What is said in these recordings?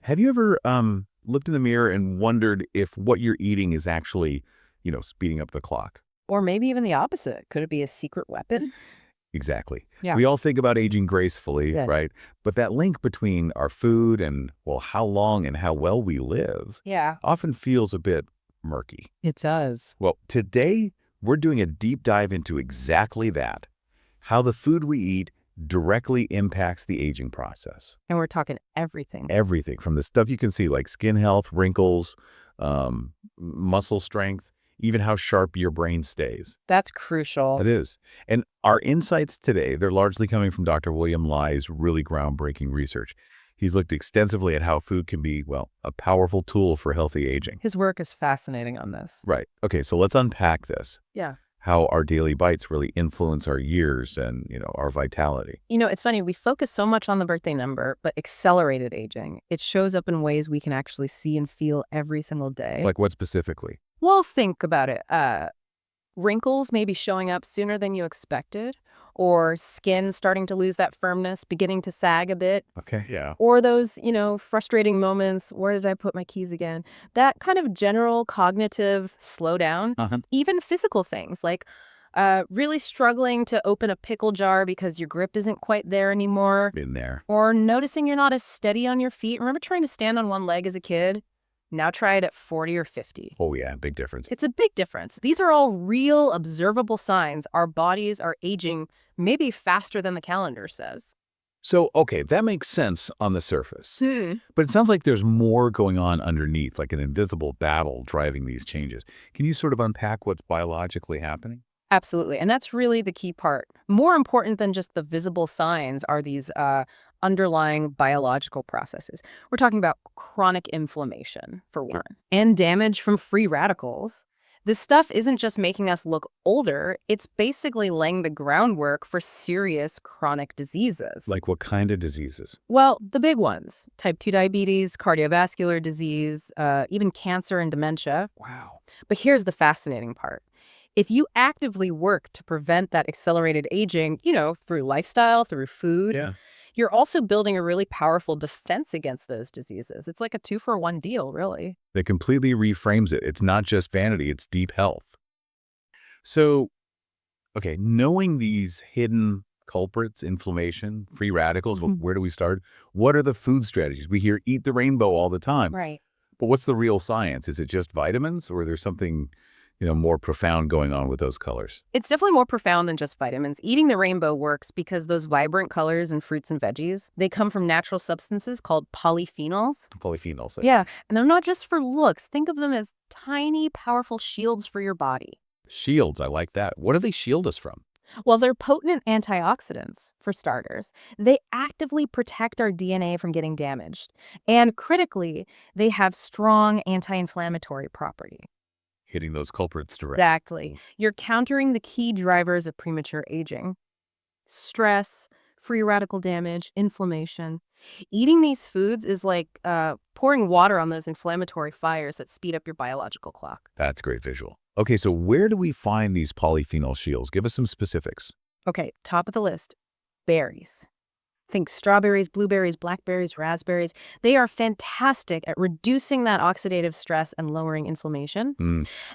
Have you ever looked in the mirror and wondered if what you're eating is actually, speeding up the clock? Or maybe even the opposite. Could it be a secret weapon? Exactly. Yeah. We all think about aging gracefully, Good. right? But that link between our food and, well, how long and how well we live Yeah. often feels a bit murky. It does. Well, today we're doing a deep dive into exactly that, how the food we eat directly impacts the aging process. And we're talking everything. Everything from the stuff you can see like skin health, wrinkles, muscle strength, even how sharp your brain stays. That's crucial. It is. And our insights today, they're largely coming from Dr. William Lai's really groundbreaking research. He's looked extensively at how food can be, well, a powerful tool for healthy aging. His work is fascinating on this. Right. Okay, so let's unpack this. Yeah. How our daily bites really influence our years and, our vitality. It's funny. We focus so much on the birthday number, but accelerated aging, it shows up in ways we can actually see and feel every single day. Like what specifically? Well, think about it. Wrinkles maybe showing up sooner than you expected, or skin starting to lose that firmness, beginning to sag a bit. Okay, yeah. Or those, frustrating moments, where did I put my keys again? That kind of general cognitive slowdown, even physical things like really struggling to open a pickle jar because your grip isn't quite there anymore. Been there. Or noticing you're not as steady on your feet. Remember trying to stand on one leg as a kid? Now try it at 40 or 50. Oh, yeah, big difference. It's a big difference. These are all real, observable signs our bodies are aging maybe faster than the calendar says. So, okay, that makes sense on the surface. Hmm. But it sounds like there's more going on underneath, like an invisible battle driving these changes. Can you sort of unpack what's biologically happening? Absolutely. And that's really the key part. More important than just the visible signs are these underlying biological processes. We're talking about chronic inflammation, for one, and damage from free radicals. This stuff isn't just making us look older, it's basically laying the groundwork for serious chronic diseases. Like what kind of diseases? Well, the big ones: type 2 diabetes, cardiovascular disease, even cancer and dementia. Wow. But here's the fascinating part. If you actively work to prevent that accelerated aging, through lifestyle, through food, Yeah. you're also building a really powerful defense against those diseases. It's like a 2-for-1 deal, really. That completely reframes it. It's not just vanity, it's deep health. So, okay, knowing these hidden culprits, inflammation, free radicals, well, where do we start? What are the food strategies? We hear eat the rainbow all the time. Right. But what's the real science? Is it just vitamins or there's something, more profound going on with those colors? It's definitely more profound than just vitamins. Eating the rainbow works because those vibrant colors in fruits and veggies, they come from natural substances called polyphenols. Polyphenols. Yeah, and they're not just for looks. Think of them as tiny, powerful shields for your body. Shields, I like that. What do they shield us from? Well, they're potent antioxidants, for starters. They actively protect our DNA from getting damaged. And critically, they have strong anti-inflammatory property. Hitting those culprits directly. Exactly. You're countering the key drivers of premature aging: stress, free radical damage, inflammation. Eating these foods is like pouring water on those inflammatory fires that speed up your biological clock. That's great visual. Okay, so where do we find these polyphenol shields? Give us some specifics. Okay, top of the list, berries. Think strawberries, blueberries, blackberries, raspberries. They are fantastic at reducing that oxidative stress and lowering inflammation.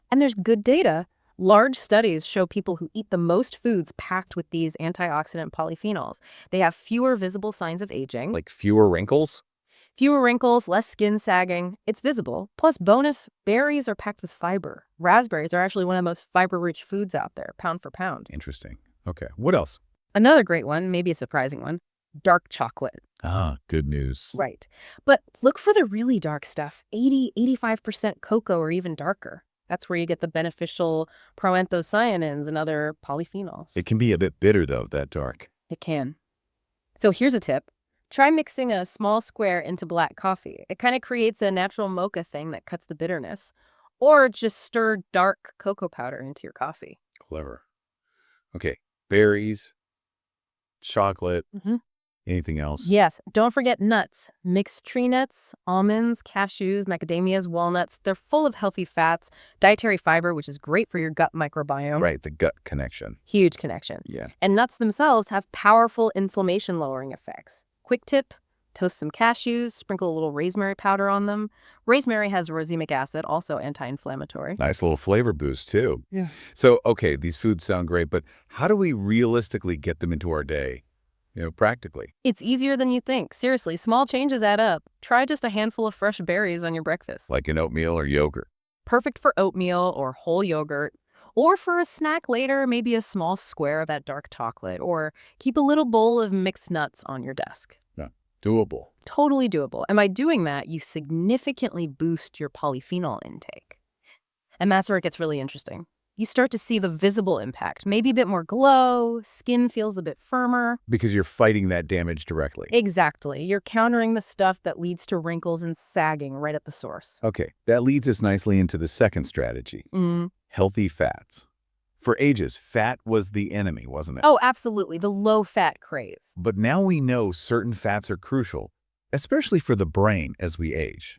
And there's good data. Large studies show people who eat the most foods packed with these antioxidant polyphenols, they have fewer visible signs of aging. Like fewer wrinkles? Fewer wrinkles, less skin sagging. It's visible. Plus, bonus, berries are packed with fiber. Raspberries are actually one of the most fiber-rich foods out there, pound for pound. Interesting. Okay, what else? Another great one, maybe a surprising one: dark chocolate. Ah, good news. Right. But look for the really dark stuff, 85% cocoa or even darker. That's where you get the beneficial proanthocyanins and other polyphenols. It can be a bit bitter, though, that dark. It can. So here's a tip. Try mixing a small square into black coffee. It kind of creates a natural mocha thing that cuts the bitterness. Or just stir dark cocoa powder into your coffee. Clever. Okay, berries, chocolate, Mhm. anything else? Yes, don't forget nuts. Mixed tree nuts, almonds, cashews, macadamias, walnuts. They're full of healthy fats, dietary fiber, which is great for your gut microbiome. Right, the gut connection. Huge connection. Yeah. And nuts themselves have powerful inflammation-lowering effects. Quick tip: Toast some cashews, sprinkle a little rosemary powder on them. Rosemary has racemic acid, also anti-inflammatory. Nice little flavor boost, too. Yeah. So, okay, these foods sound great, but how do we realistically get them into our day, practically? It's easier than you think. Seriously, small changes add up. Try just a handful of fresh berries on your breakfast. Like in oatmeal or yogurt? Perfect for oatmeal or whole yogurt. Or for a snack later, maybe a small square of that dark chocolate. Or keep a little bowl of mixed nuts on your desk. Yeah, doable. Totally doable. And by doing that, you significantly boost your polyphenol intake. And that's where it gets really interesting. You start to see the visible impact, maybe a bit more glow, skin feels a bit firmer. Because you're fighting that damage directly. Exactly. You're countering the stuff that leads to wrinkles and sagging right at the source. Okay, that leads us nicely into the second strategy, healthy fats. For ages, fat was the enemy, wasn't it? Oh, absolutely. The low-fat craze. But now we know certain fats are crucial, especially for the brain as we age.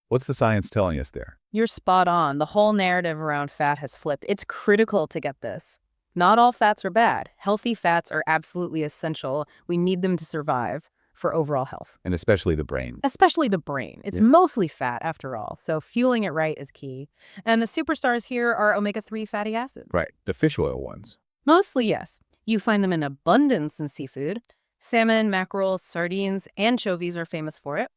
What's the science telling us there? You're spot on. The whole narrative around fat has flipped. It's critical to get this. Not all fats are bad. Healthy fats are absolutely essential. We need them to survive for overall health. And especially the brain. Especially the brain. It's mostly fat, after all, so fueling it right is key. And the superstars here are omega-3 fatty acids. Right, the fish oil ones. Mostly, yes. You find them in abundance in seafood. Salmon, mackerel, sardines, anchovies are famous for it.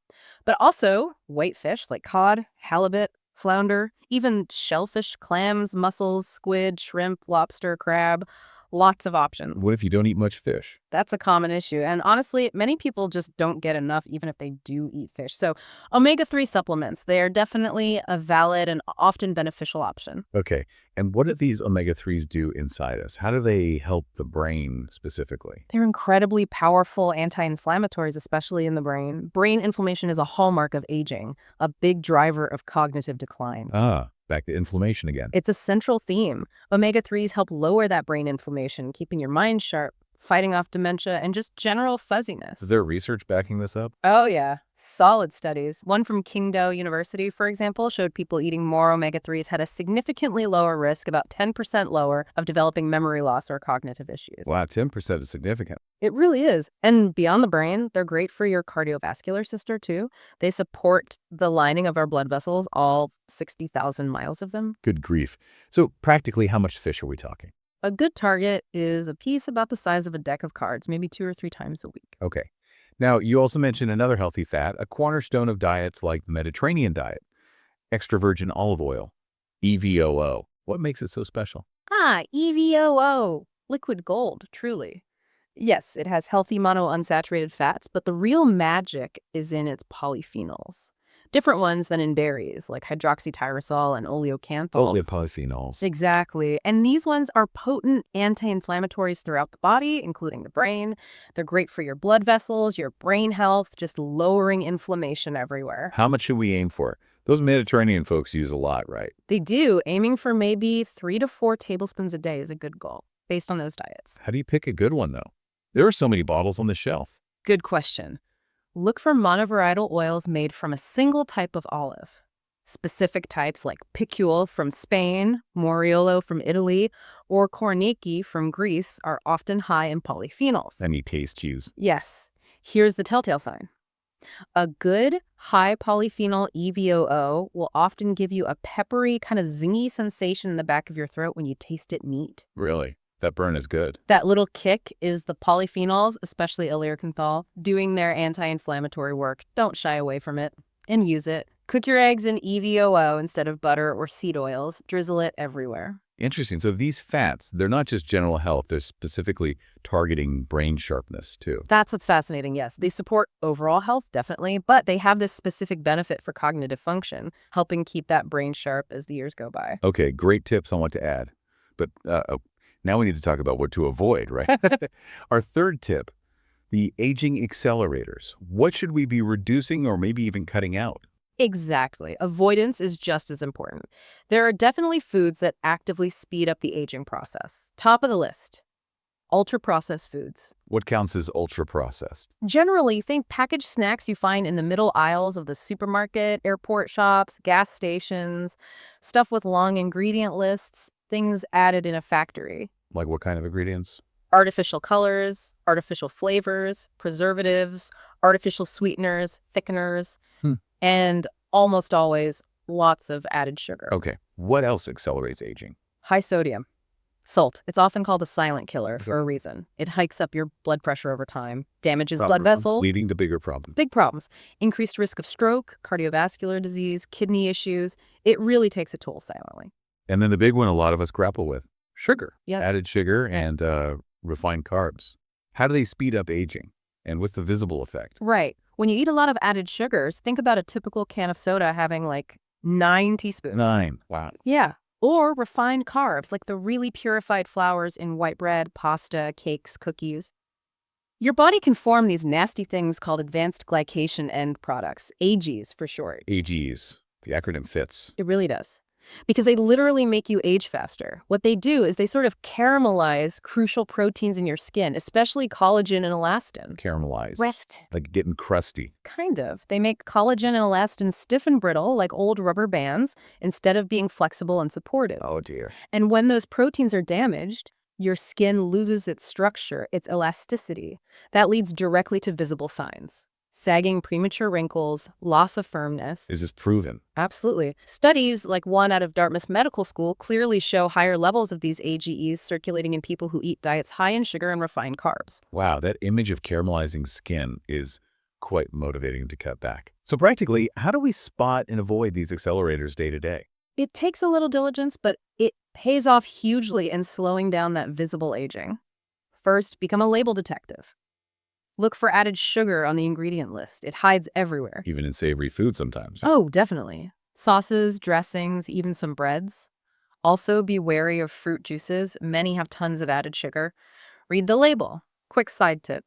But also white fish like cod, halibut, flounder, even shellfish, clams, mussels, squid, shrimp, lobster, crab. Lots of options. What if you don't eat much fish? That's a common issue. And honestly, many people just don't get enough even if they do eat fish. So omega-3 supplements, they are definitely a valid and often beneficial option. Okay, and what do these omega-3s do inside us? How do they help the brain specifically? They're incredibly powerful anti-inflammatories, especially in the brain. Brain inflammation is a hallmark of aging, a big driver of cognitive decline. Ah, back to inflammation again. It's a central theme. Omega-3s help lower that brain inflammation, keeping your mind sharp, fighting off dementia, and just general fuzziness. Is there research backing this up? Oh, yeah. Solid studies. One from Qingdao University, for example, showed people eating more omega-3s had a significantly lower risk, about 10% lower, of developing memory loss or cognitive issues. Wow, 10% is significant. It really is. And beyond the brain, they're great for your cardiovascular system, too. They support the lining of our blood vessels, all 60,000 miles of them. Good grief. So practically, how much fish are we talking? A good target is a piece about the size of a deck of cards, maybe 2 or 3 times a week. Okay. Now, you also mentioned another healthy fat, a cornerstone of diets like the Mediterranean diet, extra virgin olive oil, EVOO. What makes it so special? EVOO. Liquid gold, truly. Yes, it has healthy monounsaturated fats, but the real magic is in its polyphenols. Different ones than in berries, like hydroxytyrosol and oleocanthal. Polyphenols. Exactly. And these ones are potent anti-inflammatories throughout the body, including the brain. They're great for your blood vessels, your brain health, just lowering inflammation everywhere. How much should we aim for? Those Mediterranean folks use a lot, right? They do. Aiming for maybe 3 to 4 tablespoons a day is a good goal, based on those diets. How do you pick a good one, though? There are so many bottles on the shelf. Good question. Look for monovarietal oils made from a single type of olive. Specific types like Picule from Spain, Moriolo from Italy, or Korniki from Greece are often high in polyphenols. Any taste cues? Yes. Here's the telltale sign. A good high polyphenol EVOO will often give you a peppery, kind of zingy sensation in the back of your throat when you taste it neat. Really? That burn is good. That little kick is the polyphenols, especially oleocanthal, doing their anti-inflammatory work. Don't shy away from it and use it. Cook your eggs in EVOO instead of butter or seed oils. Drizzle it everywhere. Interesting. So these fats, they're not just general health. They're specifically targeting brain sharpness, too. That's what's fascinating, yes. They support overall health, definitely, but they have this specific benefit for cognitive function, helping keep that brain sharp as the years go by. Okay, great tips on what to add. But now we need to talk about what to avoid, right? Our third tip, the aging accelerators. What should we be reducing or maybe even cutting out? Exactly. Avoidance is just as important. There are definitely foods that actively speed up the aging process. Top of the list, ultra-processed foods. What counts as ultra-processed? Generally, think packaged snacks you find in the middle aisles of the supermarket, airport shops, gas stations, stuff with long ingredient lists, things added in a factory. Like what kind of ingredients? Artificial colors, artificial flavors, preservatives, artificial sweeteners, thickeners, Hmm. and almost always lots of added sugar. Okay. What else accelerates aging? High sodium. Salt. It's often called a silent killer Okay. for a reason. It hikes up your blood pressure over time, damages blood vessels, Leading to bigger problems. big problems, increased risk of stroke, cardiovascular disease, kidney issues. It really takes a toll silently. And then the big one a lot of us grapple with, sugar. Yes. Added sugar and refined carbs. How do they speed up aging? And what's the visible effect? Right. When you eat a lot of added sugars, think about a typical can of soda having like 9 teaspoons. 9. Wow. Yeah. Or refined carbs, like the really purified flours in white bread, pasta, cakes, cookies. Your body can form these nasty things called advanced glycation end products, AGs for short. AGs. The acronym fits. It really does. Because they literally make you age faster. What they do is they sort of caramelize crucial proteins in your skin, especially collagen and elastin. Caramelized. Rest. Like getting crusty. Kind of. They make collagen and elastin stiff and brittle, like old rubber bands, instead of being flexible and supportive. Oh, dear. And when those proteins are damaged, your skin loses its structure, its elasticity. That leads directly to visible signs. Sagging premature wrinkles, loss of firmness. Is this proven? Absolutely. Studies, like one out of Dartmouth Medical School, clearly show higher levels of these AGEs circulating in people who eat diets high in sugar and refined carbs. Wow, that image of caramelizing skin is quite motivating to cut back. So practically, how do we spot and avoid these accelerators day to day? It takes a little diligence, but it pays off hugely in slowing down that visible aging. First, become a label detective. Look for added sugar on the ingredient list. It hides everywhere. Even in savory food sometimes. Oh, definitely. Sauces, dressings, even some breads. Also, be wary of fruit juices. Many have tons of added sugar. Read the label. Quick side tip.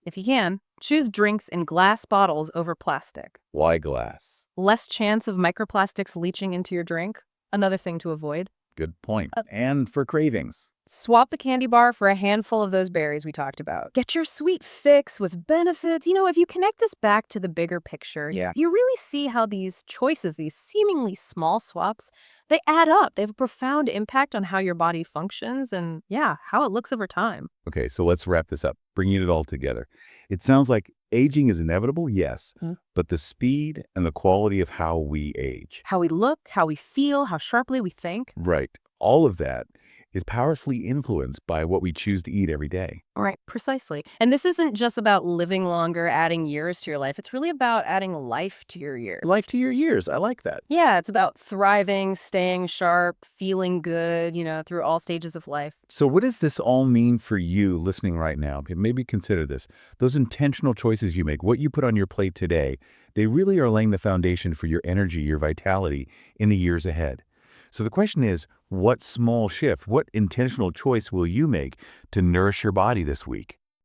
If you can, choose drinks in glass bottles over plastic. Why glass? Less chance of microplastics leaching into your drink. Another thing to avoid. Good point. And for cravings. Swap the candy bar for a handful of those berries we talked about. Get your sweet fix with benefits. You know, if you connect this back to the bigger picture, Yeah. you really see how these choices, these seemingly small swaps, they add up. They have a profound impact on how your body functions and, yeah, how it looks over time. Okay, so let's wrap this up, bringing it all together. It sounds like aging is inevitable, yes, but the speed and the quality of how we age. How we look, how we feel, how sharply we think. Right. All of that is powerfully influenced by what we choose to eat every day. Right, precisely. And this isn't just about living longer, adding years to your life. It's really about adding life to your years. Life to your years. I like that. Yeah, it's about thriving, staying sharp, feeling good, through all stages of life. So what does this all mean for you listening right now? Maybe consider this. Those intentional choices you make, what you put on your plate today, they really are laying the foundation for your energy, your vitality in the years ahead. So the question is, what small shift, what intentional choice will you make to nourish your body this week?